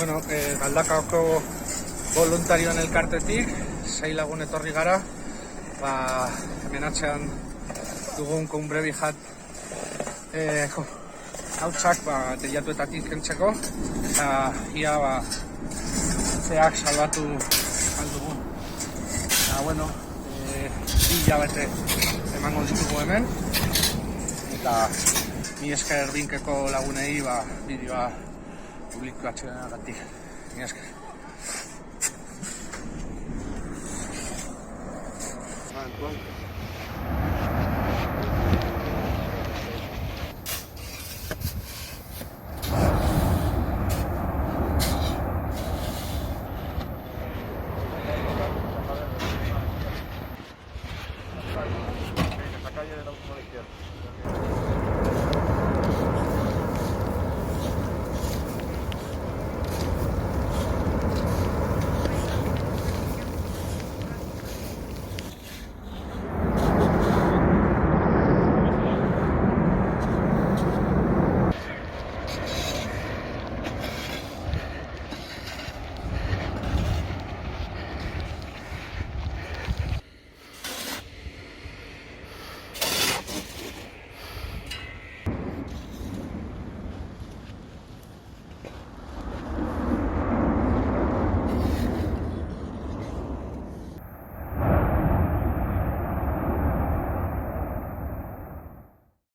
Bueno, Galdakaoko voluntarioen elkartetik, 6 lagun etorri gara, hemen atzean dugun Konbrebijat hautsak teilatuetatik kentzeko, eta ia zeak salbatu aldugun. Eta, bueno, 2 hilabete emango ditugu hemen, eta mi esker binkeko lagunei bideoa publikatzen agatik. Mi esker. La calle del auto a la izquierda.